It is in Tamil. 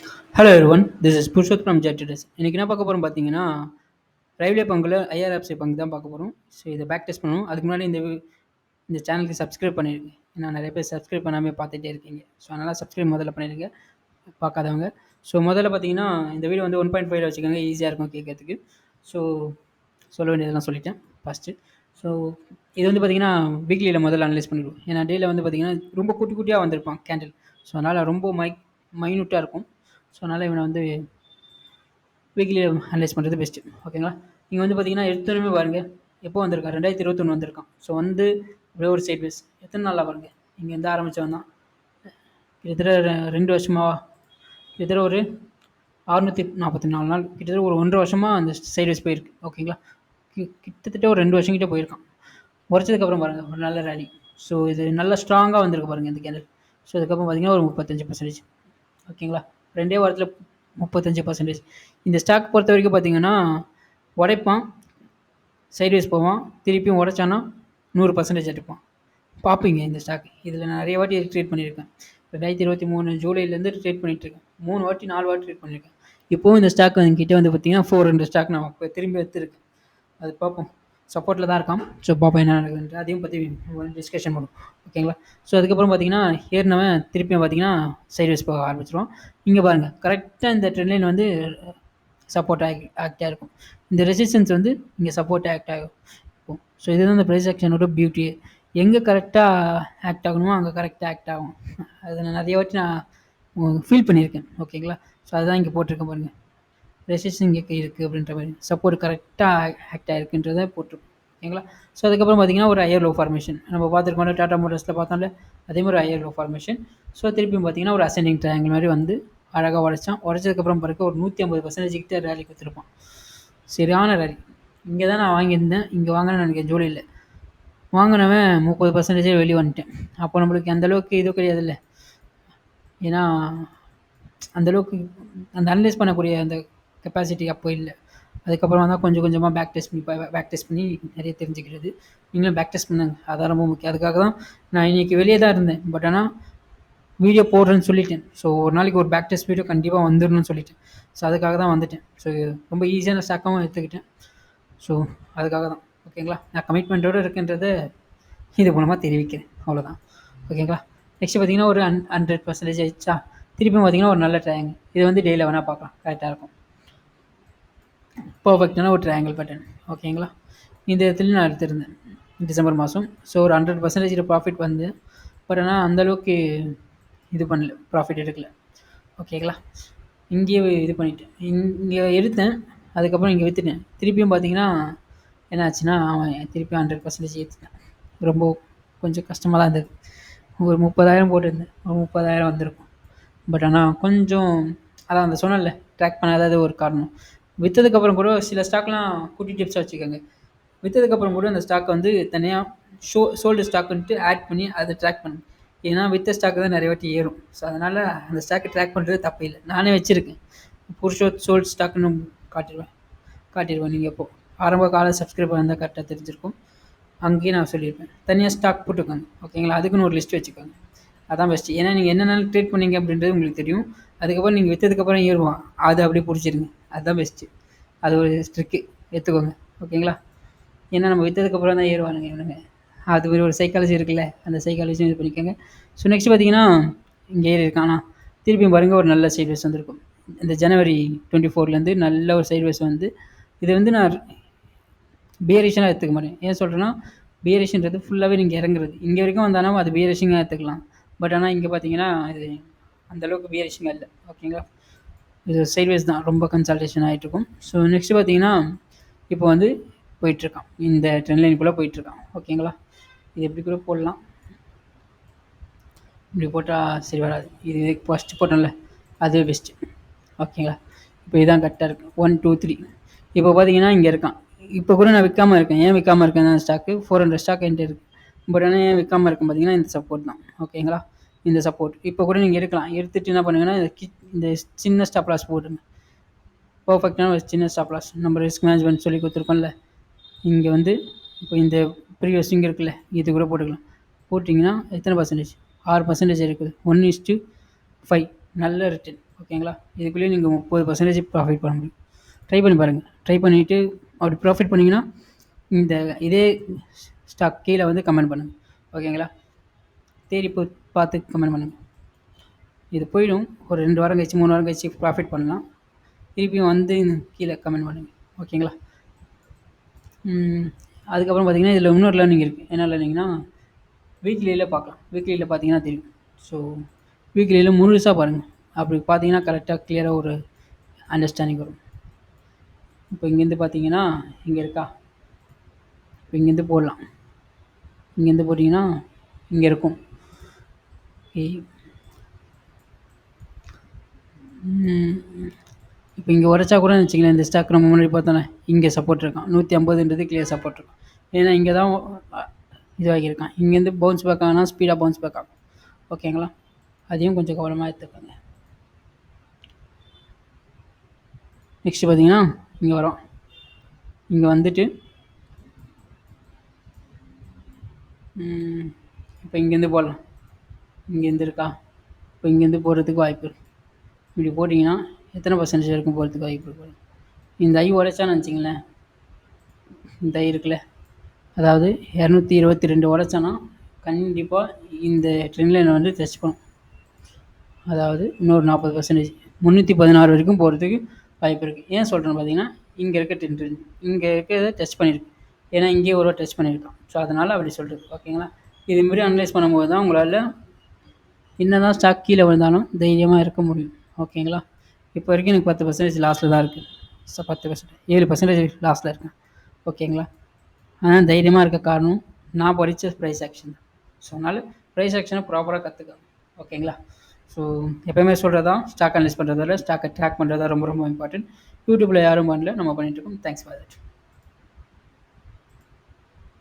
Hello everyone, this is Purushoth from ஜெட்ஸ். இன்றைக்கி என்ன பார்க்க போகிறோம் பார்த்தீங்கன்னா, ரயில்வே பங்கில் ஐஆர்எஃப்சி பங்க் தான் பார்க்க போகிறோம். ஸோ இதை பேக் டெஸ்ட் பண்ணணும். அதுக்கு முன்னாடி இந்த சேனலுக்கு சப்ஸ்கிரைப் பண்ணிடுங்க. ஏன்னா நிறைய பேர் சப்ஸ்கிரைப் பண்ணாமல் பார்த்துட்டே இருக்கீங்க. ஸோ அதனால் சப்ஸ்கிரைப் முதல்ல பண்ணிடுங்க பார்க்காதவங்க. ஸோ முதல்ல பார்த்தீங்கன்னா இந்த வீடியோ வந்து 1.5 வச்சுக்கோங்க, ஈஸியாக இருக்கும் கேட்கறதுக்கு. ஸோ சொல்ல வேண்டியதெல்லாம் சொல்லிட்டேன் ஃபஸ்ட்டு. ஸோ இது வந்து பார்த்தீங்கன்னா வீக்லியில் முதல்ல அனலைஸ் பண்ணிடுவோம். ஏன்னா டேயில் வந்து பார்த்தீங்கன்னா ரொம்ப குட்டி குட்டியாக வந்திருப்பான் கேண்டில். ஸோ அதனால் ரொம்ப மைனூட்டாக இருக்கும். ஸோ அதனால் இவனை வந்து வீக்லி அனலைஸ் பண்ணுறது பெஸ்ட்டு. ஓகேங்களா? இங்கே வந்து பார்த்தீங்கன்னா எடுத்தோடனே பாருங்கள் எப்போ வந்திருக்கா, 2021 வந்திருக்கான். ஸோ வந்து அப்படியே ஒரு சைட்வேஸ் எத்தனை நாளாக பாருங்கள், இங்கேருந்து ஆரம்பித்தவன் தான் கிட்டத்தட்ட 2 வருஷமாவா, கிட்டத்தட்ட ஒரு 644 நாள், கிட்டத்தட்ட ஒரு 1.5 வருஷமாக அந்த சைட்வேஸ் போயிருக்கு. ஓகேங்களா? கிட்டத்தட்ட ஒரு 2 வருஷம் கிட்டே போயிருக்கான். உரைச்சதுக்கப்புறம் பாருங்கள் ஒரு நல்ல ரேலி. ஸோ இது நல்லா ஸ்ட்ராங்காக வந்திருக்கு பாருங்கள் இந்த கேண்டில். ஸோ அதுக்கப்புறம் பார்த்தீங்கன்னா ஒரு 35%. ஓகேங்களா? 2 வாரத்தில் 35%. இந்த ஸ்டாக் பொறுத்த வரைக்கும் பார்த்தீங்கன்னா உடைப்பான், சைட்வேஸ் போவான், திருப்பியும் உடைச்சானா 100% எடுப்பான். பார்ப்பீங்க இந்த ஸ்டாக். இதில் நான் நிறைய வாட்டி ட்ரேட் பண்ணியிருக்கேன். 2023 ஜூலைலேருந்து ட்ரேட் பண்ணிகிட்ருக்கேன். 3 வாட்டி 4 வாட்டி ட்ரேட் பண்ணியிருக்கேன். இப்போவும் இந்த ஸ்டாக் என்கிட்ட வந்து பார்த்தீங்கன்னா 400 ஸ்டாக் நான் இப்போ திரும்பி எடுத்துருக்கேன். அது பார்ப்போம். சப்போர்ட்டில் தான் இருக்கான். ஸோ பார்ப்போம் என்ன நடக்குதுன்ட்டு. அதையும் பற்றி டிஸ்கஷன் பண்ணுவோம். ஓகேங்களா? ஸோ அதுக்கப்புறம் பார்த்தீங்கன்னா ஏறினவன் திருப்பியும் பார்த்தீங்கன்னா சைட்வேஸ் போக ஆரம்பிச்சிருவான். இங்கே பாருங்கள் கரெக்டாக இந்த ட்ரெண்ட் லைன் வந்து சப்போர்ட் ஆக்டாக இருக்கும். இந்த ரெசிஸ்டன்ஸ் வந்து இங்கே சப்போர்ட் ஆக்ட் ஆகும். ஸோ இதுதான் இந்த ப்ரைஸ் ஆக்ஷனோட பியூட்டி. எங்கே கரெக்டாக ஆக்ட் ஆகணுமோ அங்கே கரெக்டாக ஆக்ட் ஆகும். அதை நான் நிறைய வாட்டி நான் ஃபீல் பண்ணியிருக்கேன். ஓகேங்களா? ஸோ அதுதான் இங்கே போட்டிருக்கேன் பாருங்கள். ரெசிஸ்டன் இங்கே இருக்குது அப்படின்ற மாதிரி, சப்போர்ட் கரெக்டாக ஆக்ட் ஆகிருக்குன்றதை போட்டிருக்கோம். ஓகேங்களா? ஸோ அதுக்கப்புறம் பார்த்தீங்கன்னா ஒரு ஹையர் லோ ஃபார்மேஷன் நம்ம பார்த்துருக்கோம். டாடா மோட்டர்ஸில் பார்த்தோம்ல அதே மாதிரி ஹையர் லோ ஃபார்மேஷன். ஸோ திருப்பியும் பார்த்தீங்கன்னா ஒரு அசெண்டிங் ட்ரையாங்கிள் மாதிரி வந்து அழகாக உடைச்சான். உடைச்சதுக்கப்புறம் பிறகு ஒரு 150% கிட்ட ரேலி கொடுத்துருப்பான். சரியான ரேலி. இங்கே தான் நான் வாங்கியிருந்தேன். இங்கே வாங்கினேன்னு நினைக்கிறேன் ஜூலையில். வாங்கினவன் 30% வெளியே வந்துட்டேன். அப்போ நம்மளுக்கு அந்தளவுக்கு இது கிடையாது இல்லை. ஏன்னா அந்தளவுக்கு அந்த அனலைஸ் பண்ணக்கூடிய அந்த கெப்பாசிட்டி அப்போ இல்லை. அதுக்கப்புறமா தான் கொஞ்சம் கொஞ்சமாக பேக் டெஸ்ட் பண்ணி நிறைய தெரிஞ்சுக்கிறது. நீங்களும் பேக் டெஸ்ட் பண்ணுங்க, அதான் ரொம்ப முக்கியம். அதுக்காக தான் நான் இன்றைக்கி வெளியே தான் இருந்தேன். பட் ஆனால் வீடியோ போடுறேன்னு சொல்லிட்டேன். ஸோ ஒரு நாளைக்கு ஒரு பேக் டெஸ்ட் வீடியோ கண்டிப்பாக வந்துடணும்னு சொல்லிட்டேன். ஸோ அதுக்காக தான் வந்துட்டேன். ஸோ ரொம்ப ஈஸியான ஸ்டாக்காகவும் எடுத்துக்கிட்டேன். ஸோ அதுக்காக தான். ஓகேங்களா? நான் கமிட்மெண்ட்டோடு இருக்குன்றதை இது மூலமாக தெரிவிக்கிறேன். அவ்வளோதான். ஓகேங்களா? நெக்ஸ்ட்டு பார்த்தீங்கன்னா ஒரு 100% ஆயிடுச்சா. திருப்பியும் பார்த்தீங்கன்னா ஒரு நல்ல ட்ரையாங்கிள். இது வந்து டெய்லியில் வேணால் பார்க்கலாம், கரெக்டாக இருக்கும். பர்ஃபெக்டான ஒரு ட்ரையாங்கிள் பேட்டர்ன். ஓகேங்களா? இந்த இடத்துல நான் எடுத்திருந்தேன் டிசம்பர் மாதம். ஸோ ஒரு 100% ப்ராஃபிட் வந்து, பட் ஆனால் அந்தளவுக்கு இது பண்ணல, ப்ராஃபிட் எடுக்கல. ஓகேங்களா? இங்கேயே இது பண்ணிவிட்டேன். இங்கே எடுத்தேன், அதுக்கப்புறம் இங்கே விற்றுட்டேன். திருப்பியும் பார்த்தீங்கன்னா என்ன ஆச்சுன்னா அவன் திருப்பியும் 100% ஏற்றிட்டேன். ரொம்ப கொஞ்சம் கஷ்டமாக தான் இருந்தது. ஒரு 30,000 போட்டிருந்தேன், ஒரு 30,000 வந்திருக்கும். பட் ஆனால் கொஞ்சம் அதான் அந்த சொன்னல ட்ராக் பண்ணாதது ஒரு காரணம். விற்றதுக்கப்புறம் கூட சில ஸ்டாக்லாம் குட்டி டிப்ஸாக வச்சுக்கோங்க. விற்றதுக்கப்புறம் கூட அந்த ஸ்டாக் வந்து தனியாக சோல்டு ஸ்டாக்குன்ட்டு ஆட் பண்ணி அதை ட்ராக் பண்ணு. ஏன்னா விற்ற ஸ்டாக்கு தான் நிறைய வாட்டி ஏறும். ஸோ அதனால் அந்த ஸ்டாக்கை ட்ராக் பண்ணுறது தப்பு இல்லை. நானே வச்சுருக்கேன். சோல்டு ஸ்டாக்குன்னு காட்டிடுவேன். நீங்கள் எப்போ ஆரம்ப கால சப்ஸ்கிரைபர் இருந்தால் கரெக்டாக தெரிஞ்சிருக்கும். அங்கேயே நான் சொல்லியிருப்பேன். தனியாக ஸ்டாக் போட்டுக்கோங்க. ஓகேங்களா? அதுக்குன்னு ஒரு லிஸ்ட் வச்சுக்கோங்க. அதான் பெஸ்ட்டு. ஏன்னா நீங்கள் என்னென்ன ட்ரேட் பண்ணீங்க அப்படின்றது உங்களுக்கு தெரியும். அதுக்கப்புறம் நீங்கள் விற்றதுக்கப்புறம் ஏறுவான், அது அப்படியே பிடிச்சிருங்க. அதுதான் பெஸ்ட்டு. அது ஒரு ட்ரிக்கு, எடுத்துக்கோங்க. ஓகேங்களா? ஏன்னா நம்ம விற்றதுக்கப்புறம் தான் ஏறுவானுங்க இவனுங்க. அது ஒரு சைக்காலஜி இருக்குல்ல, அந்த சைக்காலஜியும் இது பண்ணிக்கோங்க. ஸோ நெக்ஸ்ட் பார்த்தீங்கன்னா இங்கே ஏறி இருக்கானா, திருப்பியும் பாருங்கள் ஒரு நல்ல சைட்வேஸ் வந்திருக்கும். இந்த ஜனவரி 24லேருந்து நல்ல ஒரு சைட்வேஸ் வந்து இது வந்து நான் பியரிஷனாக எடுத்துக்க மாட்டேன். ஏன் சொல்கிறேன்னா பியரிஷன்றது ஃபுல்லாகவே நீங்கள் இறங்குறது. இங்கே வரைக்கும் வந்தானா அது பியரிஷிங்காக எடுத்துக்கலாம். பட் ஆனால் இங்கே பார்த்தீங்கன்னா இது அந்தளவுக்கு பியரிஷிங்காக இல்லை. ஓகேங்களா? இது சைட்வேஸ் தான், ரொம்ப கன்சல்டேஷன் ஆகிட்ருக்கும். ஸோ நெக்ஸ்ட்டு பார்த்தீங்கன்னா இப்போ வந்து போயிட்டுருக்கான், இந்த ட்ரெண்ட் லைனுக்குள்ளே போயிட்டுருக்கான். ஓகேங்களா? இது எப்படி கூட போடலாம், இப்படி போட்டால் சரி வராது. இது ஃபஸ்ட்டு போட்டோம்ல அதுவே பெஸ்ட்டு. ஓகேங்களா? இப்போ இதுதான் கரெக்டாக இருக்குது. 1 2 3. இப்போ பார்த்தீங்கன்னா இங்கே இருக்கான். இப்போ கூட நான் விற்காமல் இருக்கேன். ஏன் விற்காமல் இருக்கேன்? ஸ்டாக்கு 400 ஸ்டாக் என்கிட்ட இருக்குது. பட் ஆனால் ஏன் விற்காமல் இருக்கேன் பார்த்தீங்கன்னா இந்த சப்போர்ட் தான். ஓகேங்களா? இந்த சப்போர்ட் இப்போ கூட நீங்கள் எடுக்கலாம். எடுத்துகிட்டு என்ன பண்ணுங்கன்னா இந்த சின்ன ஸ்டாப் லாஸ் போட்டுருங்க. பர்ஃபெக்டான ஒரு சின்ன ஸ்டாப் லாஸ். நம்ம ரிஸ்க் மேனேஜ்மெண்ட் சொல்லி கொடுத்துருக்கோம்ல. இங்கே வந்து இப்போ இந்த ப்ரீவியஸ் இங்கே இருக்குல்ல, இது கூட போட்டுக்கலாம். போட்டிங்கன்னா எத்தனை பர்சன்டேஜ்? 6% இருக்குது. 1:5 நல்ல ரிட்டர்ன். ஓகேங்களா? இதுக்குள்ளேயே நீங்கள் 30% ப்ராஃபிட் பண்ண முடியும். ட்ரை பண்ணி பாருங்கள். ட்ரை பண்ணிவிட்டு அப்படி ப்ராஃபிட் பண்ணிங்கன்னா இந்த இதே ஸ்டாக் கீழே வந்து கமெண்ட் பண்ணுங்கள். ஓகேங்களா? தேடி பார்த்து கமெண்ட் பண்ணுங்கள். இது போயிடும். ஒரு 2 வாரம் கழிச்சு 3 வாரம் கழிச்சு ப்ராஃபிட் பண்ணலாம். திருப்பியும் வந்து கீழே கமெண்ட் பண்ணுங்கள். ஓகேங்களா? அதுக்கப்புறம் பார்த்தீங்கன்னா இதில் இன்னொரு லேர்னிங் இருக்குது. என்ன லேர்னிங்னா வீக்லியில் பார்க்கலாம். வீக்லியில் பார்த்தீங்கன்னா தெரியும். ஸோ வீக்லியில் முழுசாக பாருங்கள். அப்படி பார்த்தீங்கன்னா கரெக்டாக கிளியராக ஒரு அண்டர்ஸ்டாண்டிங் வரும். இப்போ இங்கேருந்து பார்த்தீங்கன்னா இங்கே இருக்கா, இப்போ இங்கேருந்து போடலாம். இங்கேருந்து போட்டிங்கன்னா இங்கே இருக்கும். இப்போ இங்கே உரைச்சா கூட வச்சுக்கலாம். இந்த ஸ்டாக் நம்ம முன்னாடி பார்த்தோன்னே இங்கே சப்போர்ட் இருக்கான். 150ன்றது கிளியர் சப்போர்ட் இருக்கும். ஏன்னா இங்கே தான் இதுவாகியிருக்கான். இங்கேருந்து பவுன்ஸ் பேக் ஆனால் ஸ்பீடாக பவுன்ஸ் பேக் ஆகும். ஓகேங்களா? அதையும் கொஞ்சம் கவனமாக எடுத்துக்கோங்க. நெக்ஸ்ட்டு பார்த்தீங்கன்னா இங்கே வரோம். இங்கே வந்துட்டு இப்போ இங்கேருந்து போடலாம். இங்கேருந்து இருக்கா, இப்போ இங்கேருந்து போடுறதுக்கு வாய்ப்பு இருக்குது. இப்படி போட்டிங்கன்னா எத்தனை பர்சன்டேஜ் வரைக்கும் போகிறதுக்கு வாய்ப்பு இருக்குது. இந்த ஐ உடைச்சான்னு வச்சிங்களேன், இந்த ஐ இருக்குல்ல, அதாவது 222 உடைச்சானா கண்டிப்பாக இந்த ட்ரெண்ட் லைனை வந்து டச் பண்ணும். அதாவது இன்னொரு 40% 316 வரைக்கும் போகிறதுக்கு வாய்ப்பு இருக்குது. ஏன் சொல்கிறேன்னு பார்த்தீங்கன்னா இங்கே இருக்க ட்ரெண்ட் இங்கே இருக்கிறத டச் பண்ணியிருக்கு. ஏன்னா இங்கேயே ஒரு டச் பண்ணியிருக்கான். ஸோ அதனால் அப்படி சொல்கிறது. ஓகேங்களா? இதுமாரி அனலைஸ் பண்ணும்போது தான் உங்களால் என்ன தான் ஸ்டாக் கீழே விழுந்தாலும் தைரியமாக இருக்க முடியும். ஓகேங்களா? இப்போ வரைக்கும் எனக்கு 10% லாஸில் தான் இருக்குது. 10% 7% லாஸில் இருக்கேன். ஓகேங்களா? ஆனால் தைரியமாக இருக்க காரணம் நான் படித்த ப்ரைஸ் ஆக்ஷன் தான். ஸோ அதனால் ப்ரைஸ் ஆக்ஷனை ப்ராப்பராக கற்றுக்க. ஓகேங்களா? ஸோ எப்போயுமே சொல்கிறது தான், ஸ்டாக் அனலைஸ் பண்ணுறதால ஸ்டாக்கை ட்ராக் பண்ணுறதா ரொம்ப ரொம்ப இம்பார்ட்டன்ட். யூடியூப்பில் யாரும் பண்ணல, நம்ம பண்ணிகிட்ருக்கோம். Thanks for that.